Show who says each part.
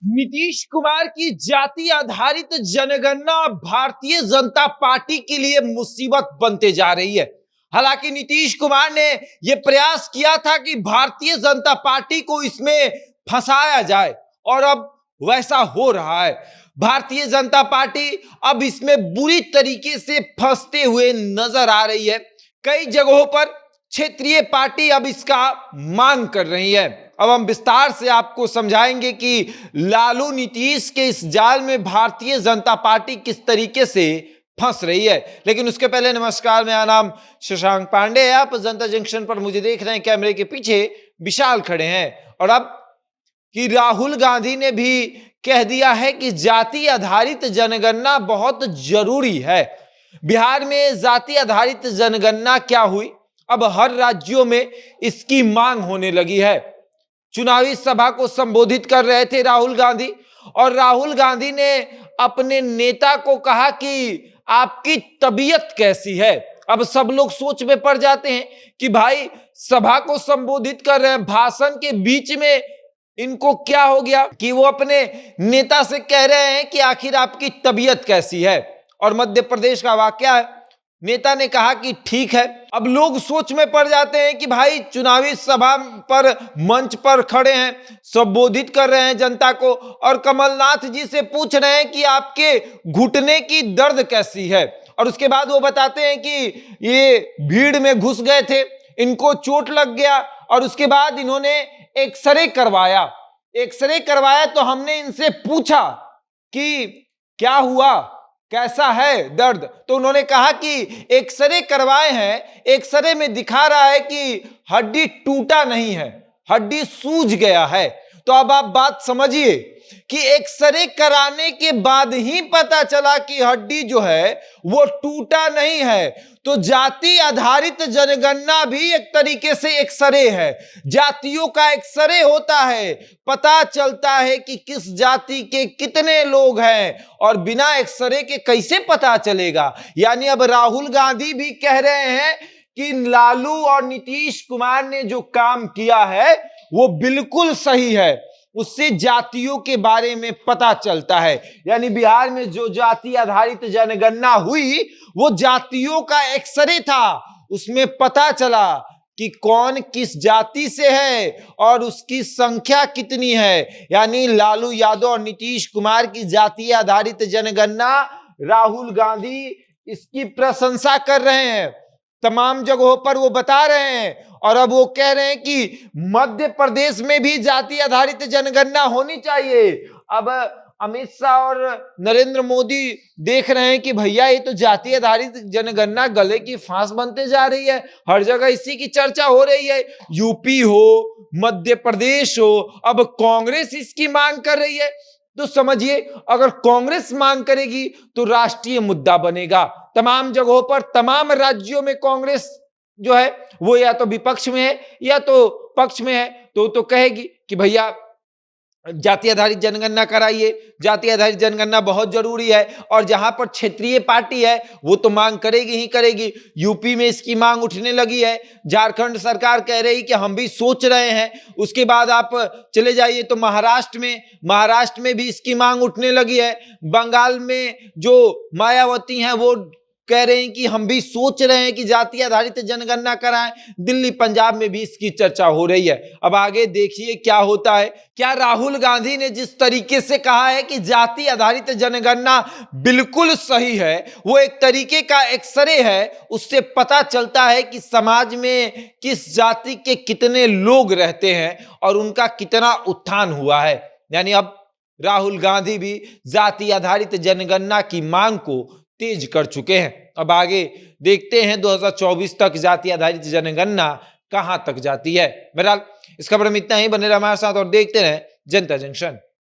Speaker 1: नीतीश कुमार की जाति आधारित जनगणना भारतीय जनता पार्टी के लिए मुसीबत बनते जा रही है। हालांकि नीतीश कुमार ने यह प्रयास किया था कि भारतीय जनता पार्टी को इसमें फंसाया जाए और अब वैसा हो रहा है। भारतीय जनता पार्टी अब इसमें बुरी तरीके से फंसते हुए नजर आ रही है। कई जगहों पर क्षेत्रीय पार्टी अब इसका मांग कर रही है। अब हम विस्तार से आपको समझाएंगे कि लालू नीतीश के इस जाल में भारतीय जनता पार्टी किस तरीके से फंस रही है। लेकिन उसके पहले नमस्कार, मेरा नाम शशांक पांडे है। आप जनता जंक्शन पर मुझे देख रहे हैं, कैमरे के पीछे विशाल खड़े हैं। और अब कि राहुल गांधी ने भी कह दिया है कि जाति आधारित जनगणना बहुत जरूरी है। बिहार में जाति आधारित जनगणना क्या हुई, अब हर राज्यों में इसकी मांग होने लगी है। चुनावी सभा को संबोधित कर रहे थे राहुल गांधी, और राहुल गांधी ने अपने नेता को कहा कि आपकी तबीयत कैसी है। अब सब लोग सोच में पड़ जाते हैं कि भाई सभा को संबोधित कर रहे हैं, भाषण के बीच में इनको क्या हो गया कि वो अपने नेता से कह रहे हैं कि आखिर आपकी तबीयत कैसी है। और मध्य प्रदेश का वाकया है, नेता ने कहा कि ठीक है। अब लोग सोच में पड़ जाते हैं कि भाई चुनावी सभा पर मंच पर खड़े हैं, संबोधित कर रहे हैं जनता को, और कमलनाथ जी से पूछ रहे हैं कि आपके घुटने की दर्द कैसी है। और उसके बाद वो बताते हैं कि ये भीड़ में घुस गए थे, इनको चोट लग गया, और उसके बाद इन्होंने एक्सरे करवाया तो हमने इनसे पूछा कि क्या हुआ, कैसा है दर्द, तो उन्होंने कहा कि एक्सरे करवाए हैं, एक्सरे में दिखा रहा है कि हड्डी टूटा नहीं है, हड्डी सूज गया है। तो अब आप बात समझिए कि एक्सरे कराने के बाद ही पता चला कि हड्डी जो है वो टूटा नहीं है। तो जाति आधारित जनगणना भी एक तरीके से एक्सरे है। जातियों का एक्सरे होता है, पता चलता है कि किस जाति के कितने लोग हैं, और बिना एक्सरे के कैसे पता चलेगा। यानी अब राहुल गांधी भी कह रहे हैं कि लालू और नीतीश कुमार ने जो काम किया है वो बिल्कुल सही है, उससे जातियों के बारे में पता चलता है। यानी बिहार में जो जाति आधारित जनगणना हुई वो जातियों का एक्सरे था, उसमें पता चला कि कौन किस जाति से है और उसकी संख्या कितनी है। यानी लालू यादव और नीतीश कुमार की जाति आधारित जनगणना, राहुल गांधी इसकी प्रशंसा कर रहे हैं, तमाम जगहों पर वो बता रहे हैं। और अब वो कह रहे हैं कि मध्य प्रदेश में भी जाति आधारित जनगणना होनी चाहिए। अब अमित शाह और नरेंद्र मोदी देख रहे हैं कि भैया ये तो जाति आधारित जनगणना गले की फांस बनते जा रही है, हर जगह इसी की चर्चा हो रही है। यूपी हो, मध्य प्रदेश हो, अब कांग्रेस इसकी मांग कर रही है। तो समझिए, अगर कांग्रेस मांग करेगी तो राष्ट्रीय मुद्दा बनेगा। तमाम जगहों पर, तमाम राज्यों में कांग्रेस जो है वो या तो विपक्ष में है या तो पक्ष में है, तो कहेगी कि भैया जाति आधारित जनगणना कराइए, जाति आधारित जनगणना बहुत जरूरी है। और जहां पर क्षेत्रीय पार्टी है वो तो मांग करेगी ही करेगी। यूपी में इसकी मांग उठने लगी है, झारखंड सरकार कह रही कि हम भी सोच रहे हैं। उसके बाद आप चले जाइए तो महाराष्ट्र में भी इसकी मांग उठने लगी है। बंगाल में जो मायावती हैं वो कह रहे हैं कि हम भी सोच रहे हैं कि जाति आधारित जनगणना कराएं। दिल्ली, पंजाब में भी इसकी चर्चा हो रही है। अब आगे देखिए क्या होता है। क्या राहुल गांधी ने जिस तरीके से कहा है कि जाति आधारित जनगणना बिल्कुल सही है, वो एक तरीके का एक्सरे है, उससे पता चलता है कि समाज में किस जाति के कितने लोग रहते हैं और उनका कितना उत्थान हुआ है। यानी अब राहुल गांधी भी जाति आधारित जनगणना की मांग को तेज कर चुके हैं। अब आगे देखते हैं 2024 तक जाति आधारित जनगणना कहां तक जाती है। बहरहाल इस खबर में इतना ही। बने रहे हमारे साथ और देखते रहें जनता जंक्शन।